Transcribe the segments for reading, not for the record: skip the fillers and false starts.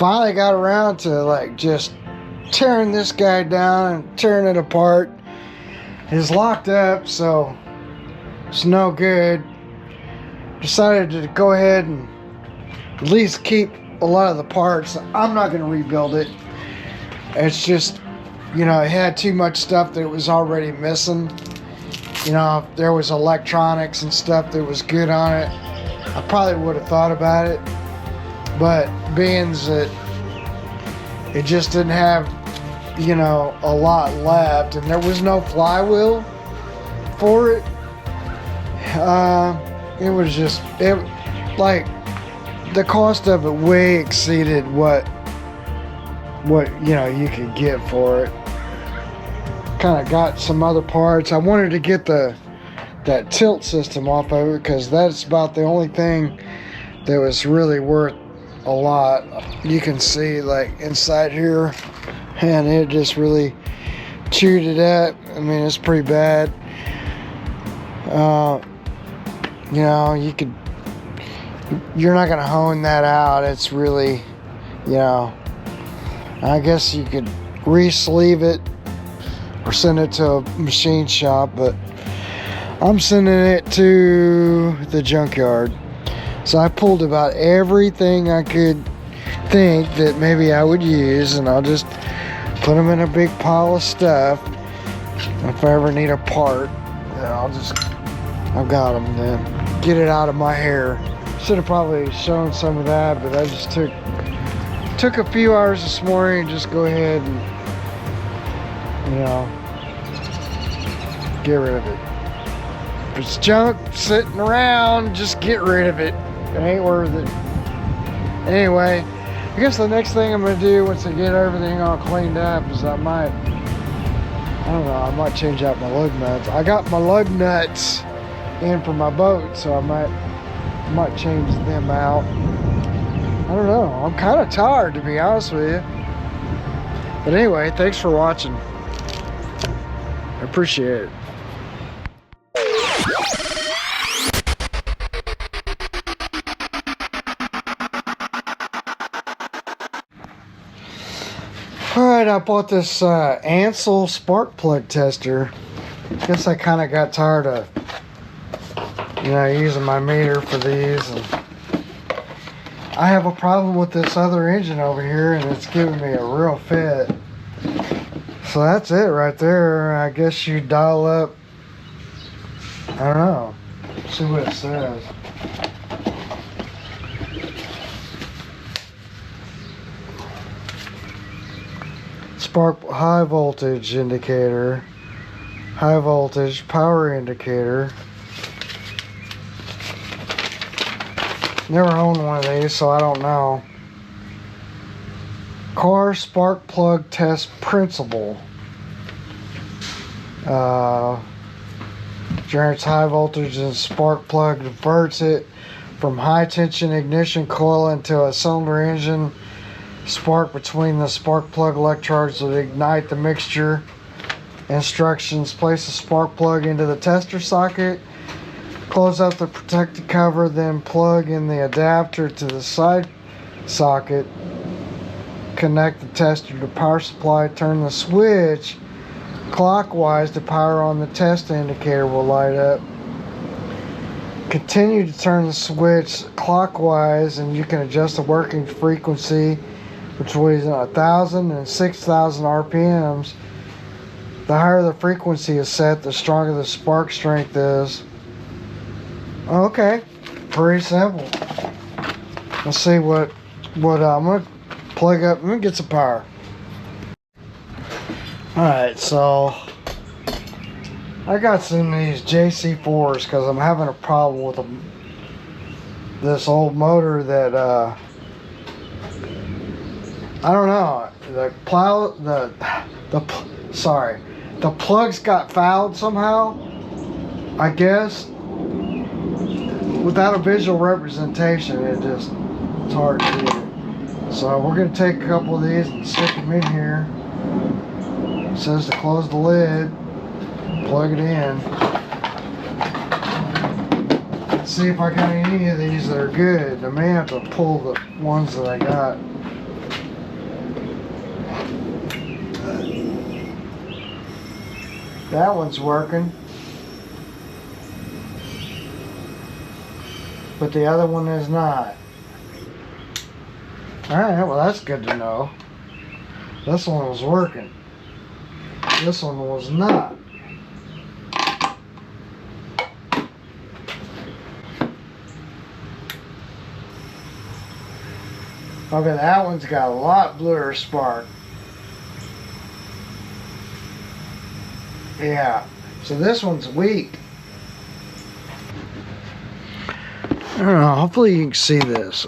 finally got around to like just tearing this guy down and tearing it apart. It's locked up, so it's no good. Decided to go ahead and at least keep a lot of the parts. I'm not going to rebuild it. It's just, you know, it had too much stuff that was already missing. You know, if there was electronics and stuff that was good on it, I probably would have thought about it. But being that it just didn't have, you know, a lot left, and there was no flywheel for it, it was just, like, the cost of it way exceeded what you know you could get for it. Kind of got some other parts. I wanted to get that tilt system off of it, because that's about the only thing that was really worth a lot. You can see like inside here, and it just really chewed it up. I mean, it's pretty bad. You know, you're not gonna hone that out. It's really, you know, I guess you could re-sleeve it or send it to a machine shop, but I'm sending it to the junkyard. So I pulled about everything I could think that maybe I would use, and I'll just put them in a big pile of stuff. If I ever need a part, then I've got them then. Get it out of my hair. Should have probably shown some of that, but I just took a few hours this morning and just go ahead and, you know, get rid of it. If it's junk sitting around, just get rid of it. It ain't worth it. Anyway, I guess the next thing I'm gonna do once I get everything all cleaned up is I might change out my lug nuts. I got my lug nuts in for my boat, so I might change them out. I don't know. I'm kind of tired, to be honest with you. But anyway, thanks for watching. I appreciate it. Alright, I bought this Ancel spark plug tester. Guess I kind of got tired of, you know, using my meter for these. And I have a problem with this other engine over here, and it's giving me a real fit. So that's it right there. I guess you dial up, I don't know, see what it says. Spark high voltage indicator, high voltage power indicator. Never owned one of these, so I don't know. Car spark plug test principle. Generates high voltage and spark plug diverts it from high tension ignition coil into a cylinder engine. Spark between the spark plug electrodes will ignite the mixture. Instructions: place the spark plug into the tester socket, close out the protective cover, then plug in the adapter to the side socket, connect the tester to power supply, turn the switch clockwise to power on. The test indicator will light up. Continue to turn the switch clockwise and you can adjust the working frequency between 1,000 and 6,000 RPMs. The higher the frequency is set, the stronger the spark strength is. Okay, pretty simple. Let's see what I'm gonna plug up. I'm gonna get some power. Alright, so I got some of these JC4s because I'm having a problem with this old motor that I don't know, the plugs got fouled somehow, I guess. Without a visual representation, it's hard to do. So we're going to take a couple of these and stick them in here. It says to close the lid, plug it in. Let's see if I got any of these that are good. I may have to pull the ones that I got. That one's working. But the other one is not. Alright, well that's good to know. This one was working. This one was not. Okay, that one's got a lot bluer spark. Yeah, so this one's weak. I don't know, hopefully you can see this.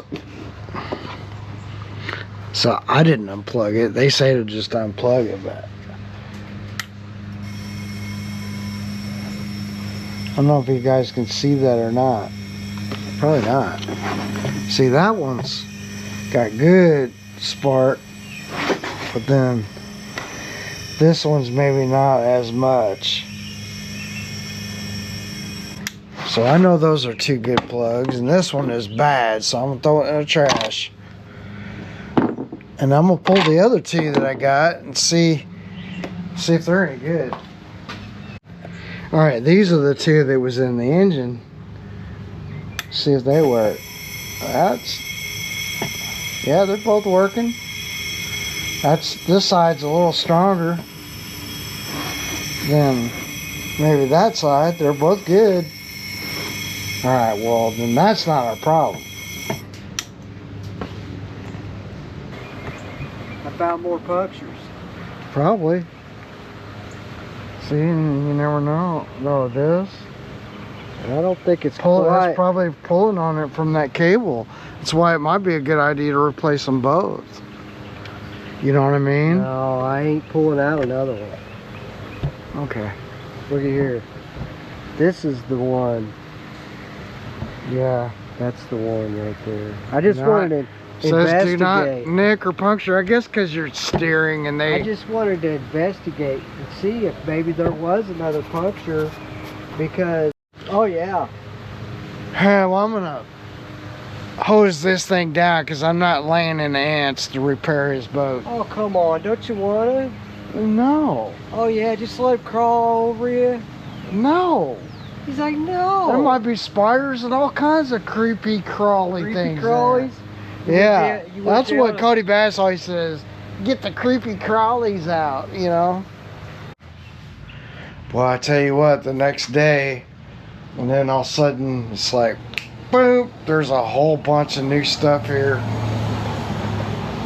So I didn't unplug it. They say to just unplug it, but I don't know if you guys can see that or not. Probably not. See, that one's got good spark, but then this one's maybe not as much. So I know those are two good plugs, and this one is bad, so I'm gonna throw it in the trash. And I'm gonna pull the other two that I got and see if they're any good. All right, these are the two that was in the engine. See if they work. Yeah, they're both working. This side's a little stronger than maybe that side. They're both good. All right, well then that's not our problem. I found more punctures. Probably. See, you never know. No, it is. I don't think it's It's quite. probably pulling on it from that cable. That's why it might be a good idea to replace them both. You know what I mean? No, I ain't pulling out another one. Okay. Look at here. This is the one. Yeah. That's the one right there. I just No, wanted to Says investigate. do not nick or puncture. I guess because you're steering and I they... just wanted to investigate and see if maybe there was another puncture, because, oh yeah. Hey, well, I'm going to hose this thing down because I'm not laying in the ants to repair his boat. Oh, come on, don't you want to? No. Oh yeah, just let him crawl over you. No. He's like, no. There might be spiders and all kinds of creepy crawly things there. crawlies. Yeah, You that's wouldn't what be able Cody Bass always says. Get the creepy crawlies out, you know. Well, I tell you what, the next day, and then all of a sudden, it's like, boom, there's a whole bunch of new stuff here.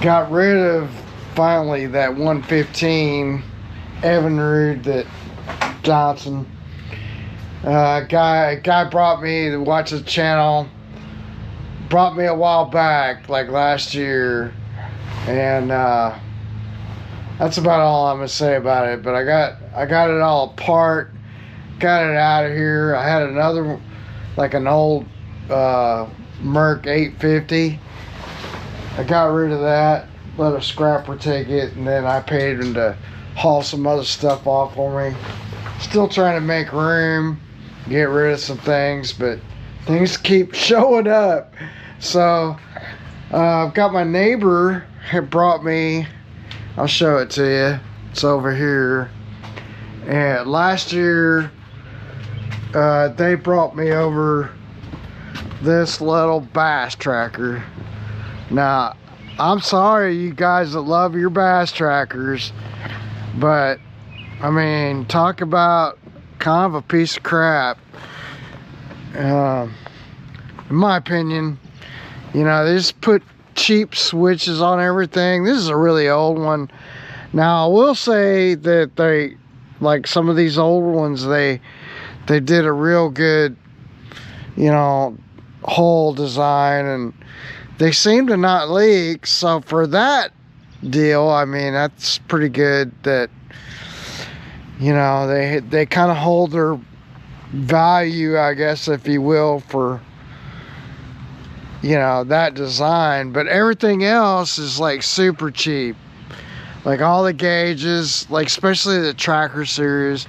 Got rid of, finally, that 115 Evinrude that Johnson. Guy brought me to watch the channel. Brought me a while back, like last year, and that's about all I'm gonna say about it. But I got it all apart, got it out of here. I had another, like an old Merc 850. I got rid of that, let a scrapper take it, and then I paid him to haul some other stuff off for me. Still trying to make room, get rid of some things, but things keep showing up. So I've got my neighbor had brought me, I'll show it to you, it's over here. And last year they brought me over this little bass tracker. Now I'm sorry you guys that love your bass trackers, but I mean, talk about kind of a piece of crap. In my opinion, you know, they just put cheap switches on everything. This is a really old one. Now I will say that they, like some of these older ones, they did a real good, you know, hole design, and they seem to not leak. So for that deal, I mean, that's pretty good that, you know, they kind of hold their value, I guess, if you will, for, you know, that design. But everything else is like super cheap, like all the gauges, like especially the tracker series,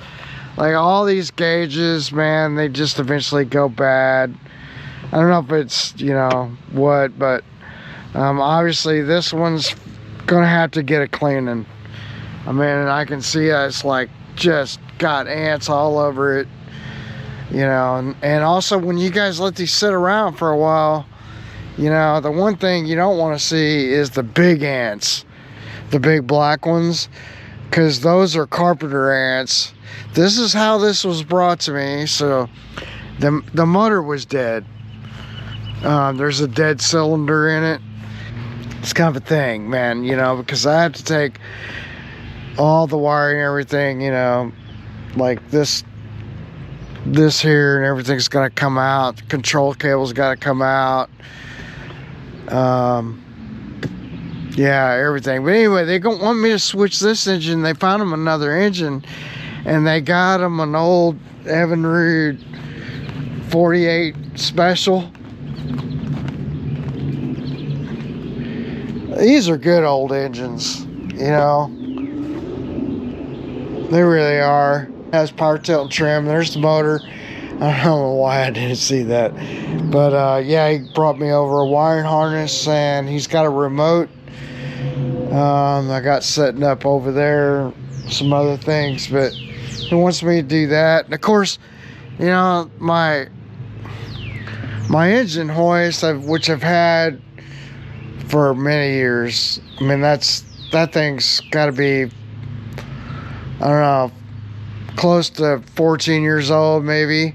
like all these gauges, man, they just eventually go bad. I don't know if it's, you know, what, but obviously this one's gonna have to get a cleaning. I mean, and I can see it's like just got ants all over it, you know. And also when you guys let these sit around for a while, you know, the one thing you don't want to see is the big ants, the big black ones, because those are carpenter ants. This is how this was brought to me. So the motor was dead. There's a dead cylinder in it. It's kind of a thing, man, you know, because I have to take all the wiring and everything, you know, like this here, and everything's gonna come out. The control cable's got to come out. Yeah, everything. But anyway, they don't want me to switch this engine. They found them another engine, and they got them an old Evinrude 48 special. These are good old engines, you know. They really are. It has power tilt trim. There's the motor. I don't know why I didn't see that. But yeah, he brought me over a wiring harness, and he's got a remote. I got setting up over there, some other things, but he wants me to do that. And of course, you know, my engine hoist, which I've had for many years. I mean, that thing's got to be, I don't know, close to 14 years old maybe,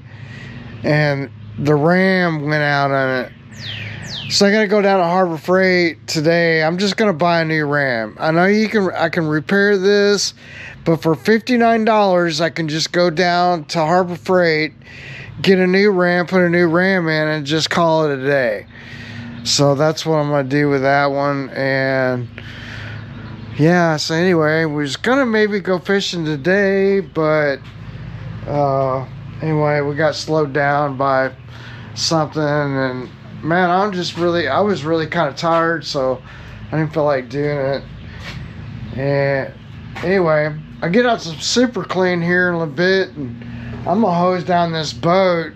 and the ram went out on it. So I gotta go down to Harbor Freight today. I'm just gonna buy a new ram. I know I can repair this, but for $59 I can just go down to Harbor Freight, get a new ram, put a new ram in, and just call it a day. So that's what I'm gonna do with that one. And yeah, so anyway, we was gonna maybe go fishing today, but anyway, we got slowed down by something, and man, I was really kind of tired, so I didn't feel like doing it. And anyway, I get out some super clean here in a little bit, and I'm gonna hose down this boat,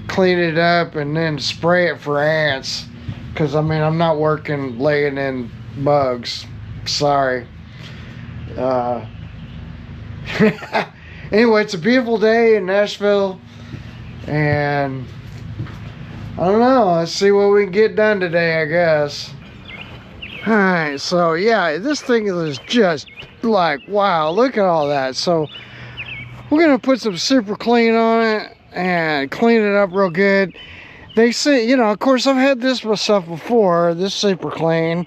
clean it up, and then spray it for ants. Because, I mean, I'm not working laying in bugs. Sorry. Anyway, it's a beautiful day in Nashville. And I don't know. Let's see what we can get done today, I guess. Alright, so yeah, this thing is just like, wow, look at all that. So we're going to put some super clean on it and clean it up real good. They say, you know, of course, I've had this myself before, this super clean.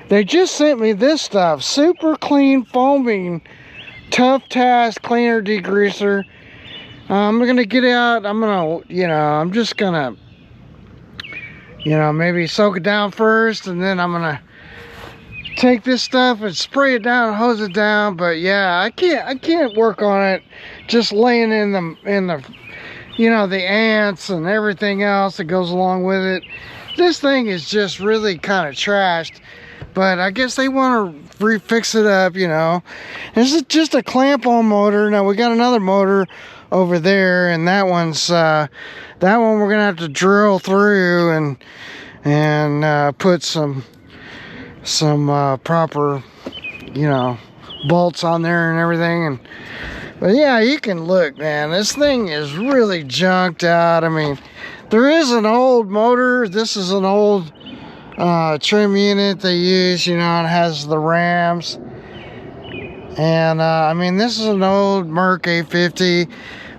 They just sent me this stuff, super clean foaming tough task cleaner degreaser. I'm gonna get out, I'm just gonna, maybe soak it down first, and then I'm gonna take this stuff and spray it down and hose it down. But yeah, I can't work on it just laying in the the ants and everything else that goes along with it. This thing is just really kind of trashed, but I guess they want to refix it up, This is just a clamp-on motor. Now we got another motor over there, and that one we're gonna have to drill through and put some proper bolts on there and everything. But yeah, you can look, man, this thing is really junked out. I mean, there is an old motor. This is an old trim unit they use, it has the rams. And I mean, this is an old Merc 850,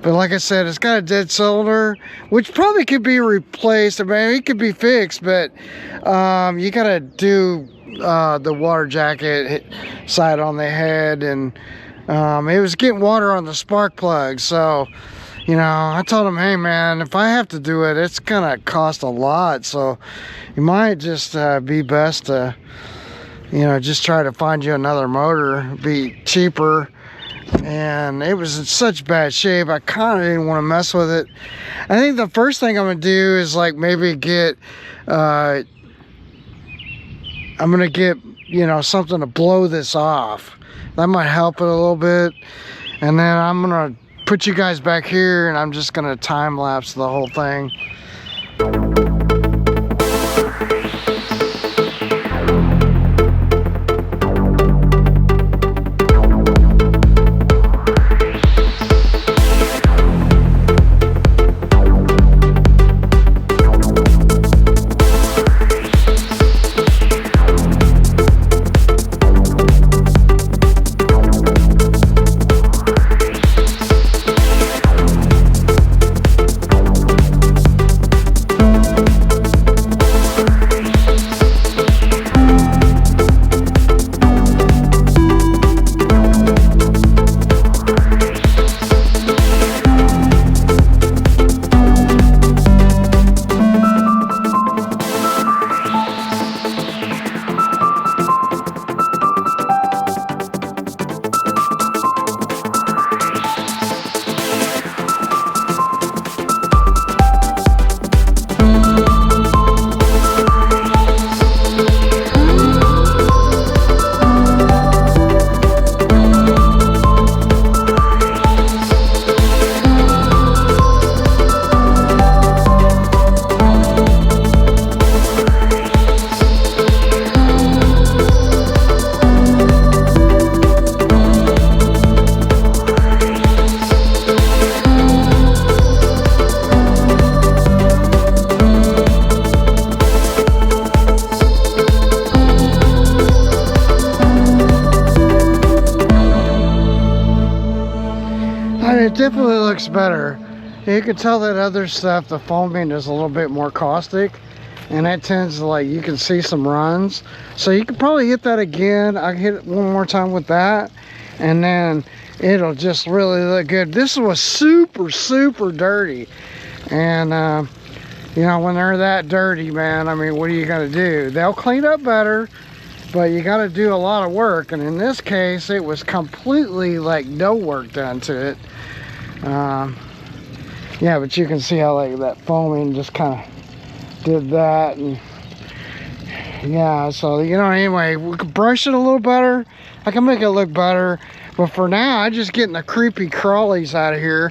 but like I said, it's got a dead cylinder, which probably could be replaced. I mean, it could be fixed, but you gotta do the water jacket side on the head, and it was getting water on the spark plug. So I told him, hey man, if I have to do it, it's gonna cost a lot, so you might just be best to just try to find you another motor, be cheaper. And it was in such bad shape, I kind of didn't want to mess with it. I think the first thing I'm gonna do is like maybe get I'm gonna get something to blow this off. That might help it a little bit. And then I'm gonna put you guys back here, and I'm just gonna time lapse the whole thing. It definitely looks better. You can tell that other stuff, the foaming is a little bit more caustic, and that tends to, like, you can see some runs. So you could probably hit that again. I hit it one more time with that, and then it'll just really look good. This was super, super dirty. And, you know, when they're that dirty, man, I mean, what are you gonna do? They'll clean up better, but you got to do a lot of work. And in this case, it was completely like no work done to it. Yeah, but you can see how like that foaming just kind of did that. And yeah, so, you know, anyway, we could brush it a little better. I can make it look better, but for now, I'm just getting the creepy crawlies out of here.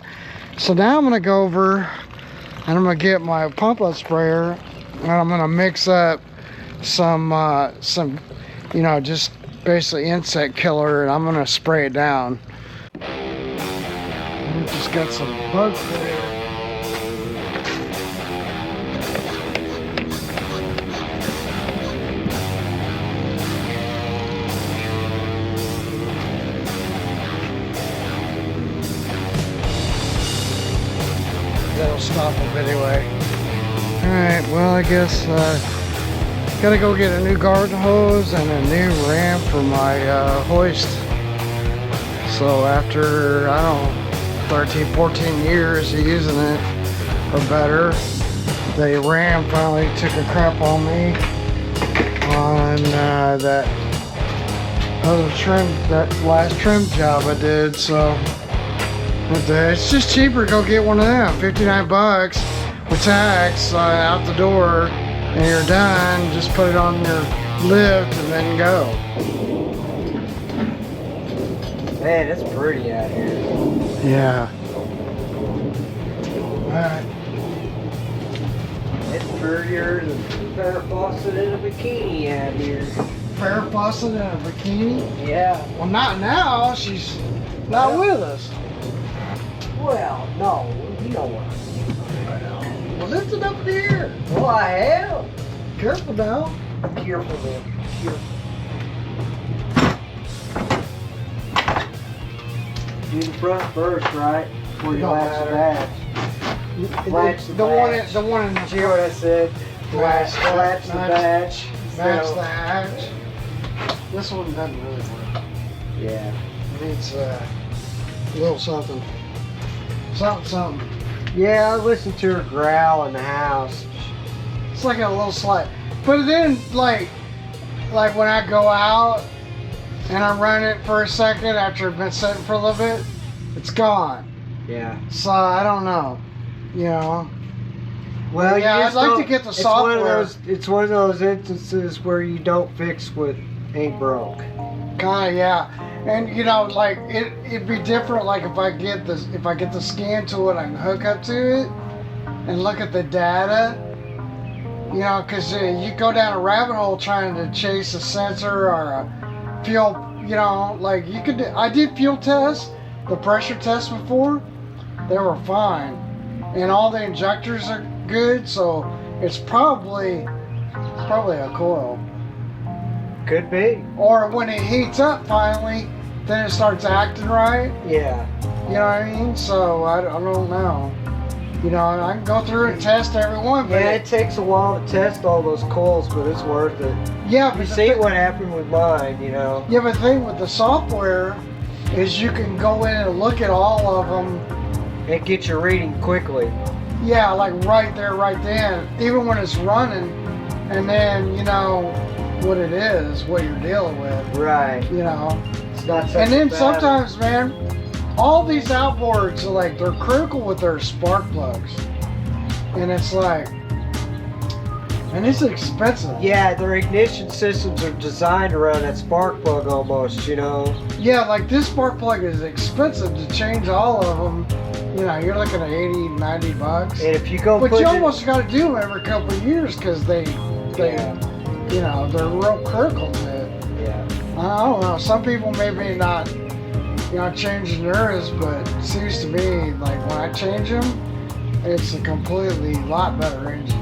So now I'm gonna go over and I'm gonna get my pump out sprayer, and I'm gonna mix up some you know, just basically insect killer, and I'm gonna spray it down. We just got some bugs there. That'll stop them anyway. Alright, well, I guess gotta go get a new garden hose and a new ramp for my hoist. So after, I don't know, 13, 14 years of using it or better, the ram finally took a crap on me on that other trim, that last trim job I did. So it's just cheaper to go get one of them, 59 bucks with tax out the door. And you're done, just put it on your lift and then go. Man, it's pretty out here. Yeah. Alright. It's prettier than Farrah Fawcett in a bikini out here. Farrah Fawcett in a bikini? Yeah. Well, not now. She's not with us. Well, no, you know what. Well, lift it up in the air. Well, I am. Careful now. Careful, man. Careful. Do the front first, right? Before you Don't latch the matter. batch. Latch the batch. The one in the See what I said? Latch the batch. Match So- the hatch. This one doesn't really work. Yeah. It needs a little something. Something. Yeah, I listened to her growl in the house. It's like a little slide. But then, like when I go out and I run it for a second after it's been sitting for a little bit, it's gone. Yeah. So I don't know, you know. Well, yeah, you I'd just like to don't- get the it's software. It's one of those instances where you don't fix what ain't broke. Kinda, yeah. And you know, like it'd be different. Like if I get the scan tool and I can hook up to it and look at the data. You know, because you go down a rabbit hole trying to chase a sensor or a fuel, you know, like you could, I did fuel tests, the pressure tests before, they were fine. And all the injectors are good, so it's probably a coil. Could be. Or when it heats up finally, then it starts acting right. Yeah. You know what I mean? So I don't know. You know, I can go through and test every one, but Yeah, it takes a while to test all those coils, but it's worth it. yeah, You but see what happened with mine, you know. yeah, but the thing with the software is you can go in and look at all of them. And get your reading quickly. Yeah, like right there, right then, even when it's running, and then you know what it is, what you're dealing with. Right. You know, It's not such and then a bad- sometimes, man, all these outboards are like they're critical with their spark plugs, and it's like, and it's expensive. Yeah, their ignition systems are designed around that spark plug almost, you know. Yeah, like this spark plug is expensive to change all of them. You know, you're looking at 80, 90 bucks. And if you go But put you it- almost got to do them every couple of years because they, Yeah. you know, they're real critical to it. Yeah. I don't know. Some people maybe not, you know, changing theirs, but it seems to me like when I change them, it's a completely lot better engine.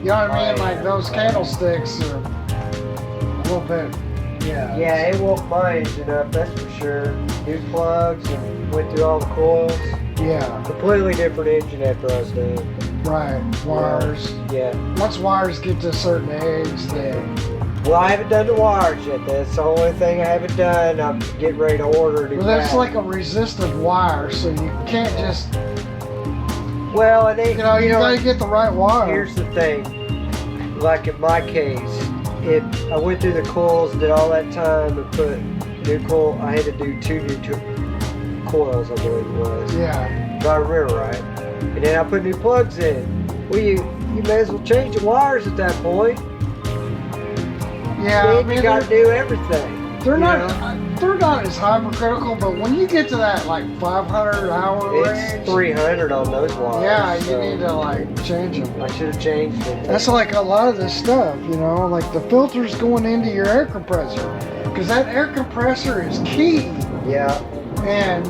You know what I mean? Oh, Like yeah. those candlesticks are a little bit Yeah, it woke my engine up, that's for sure. New plugs and went through all the coils. Yeah. Completely different engine after I was done. Right. Wires. Yeah. Once wires get to a certain age, then. Well, I haven't done the wires yet. That's the only thing I haven't done. I'm getting ready to order it. Well, that's like a resistive wire, so you can't just. Well, I think you gotta get the right wire. Here's the thing. Like in my case, if I went through the coils, did all that time and put new coil, I had to do two new coils, I believe it was. Yeah. If I remember right. And then I put new plugs in. Well, you may as well change the wires at that point. Yeah, Then you got to do everything. They're not as hypercritical, but when you get to that like 500 hour range, it's 300 on those wires. Yeah, you need to like change them. I should have changed them. That's like a lot of this stuff, like the filters going into your air compressor, because that air compressor is key. Yeah. And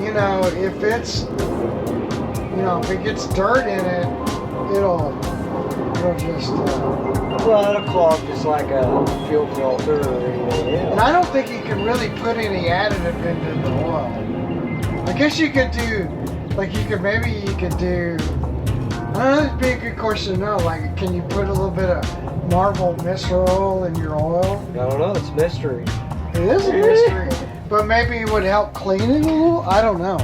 if it's, if it gets dirt in it, it'll just. Well, it'll clog just like a fuel filter or anything else. And I don't think you can really put any additive into the oil. I guess you could do, you could do, that'd be a good question to know. Like, can you put a little bit of Marvel Mist Oil in your oil? I don't know, it's a mystery. It is a mystery. But maybe it would help clean it a little? I don't know.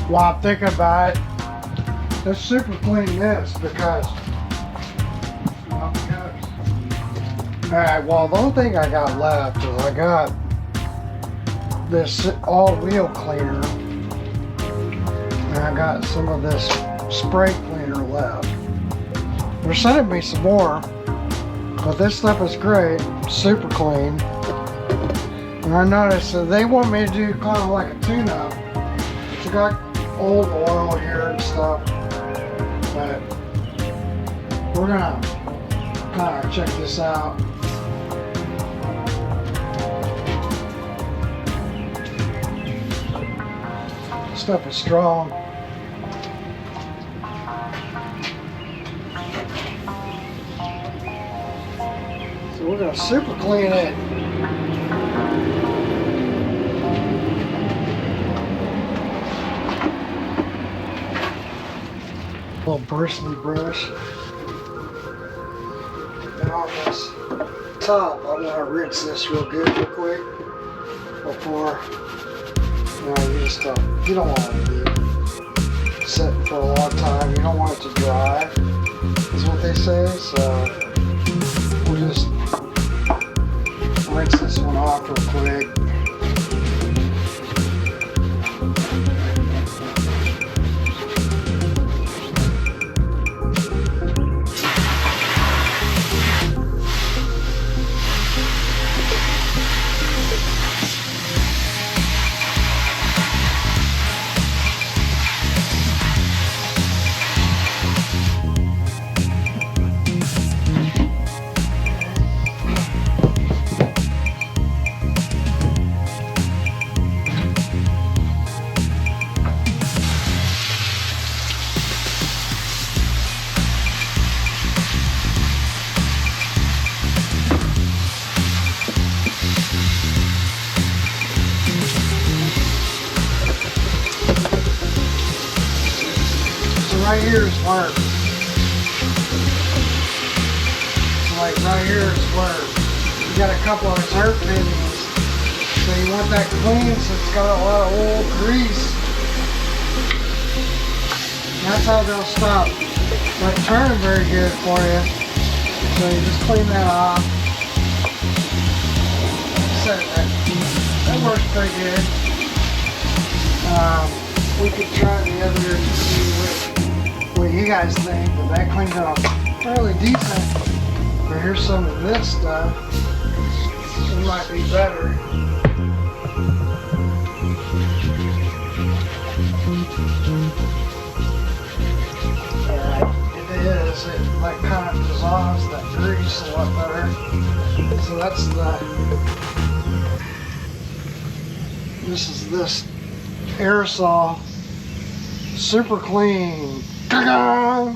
While I'm thinking about it, let's super clean this because. Alright, well, the only thing I got left is I got this all-wheel cleaner, and I got some of this spray cleaner left. They're sending me some more, but this stuff is great, super clean. And I noticed that they want me to do kind of like a tune-up. So I got old oil here and stuff, but we're gonna kind of check this out. Stuff is strong. So we're gonna super clean it. A little bristly brush. And on this top, I want to rinse this real good, real quick before. You don't want it to be sitting for a long time. You don't want it to dry, is what they say. So we'll just rinse this one off real quick. Right here is where, right here is where you got a couple of reserve pinions. So you want that clean so it's got a lot of oil grease. And that's how they'll stop turning very good for you. So you just clean that off. So that works pretty good. We could try the other to see what you guys think, but that cleans it up fairly decent. But here's some of this stuff. It might be better. It is. It kind of dissolves that grease a lot better. So that's this is this aerosol super clean. Ta-da!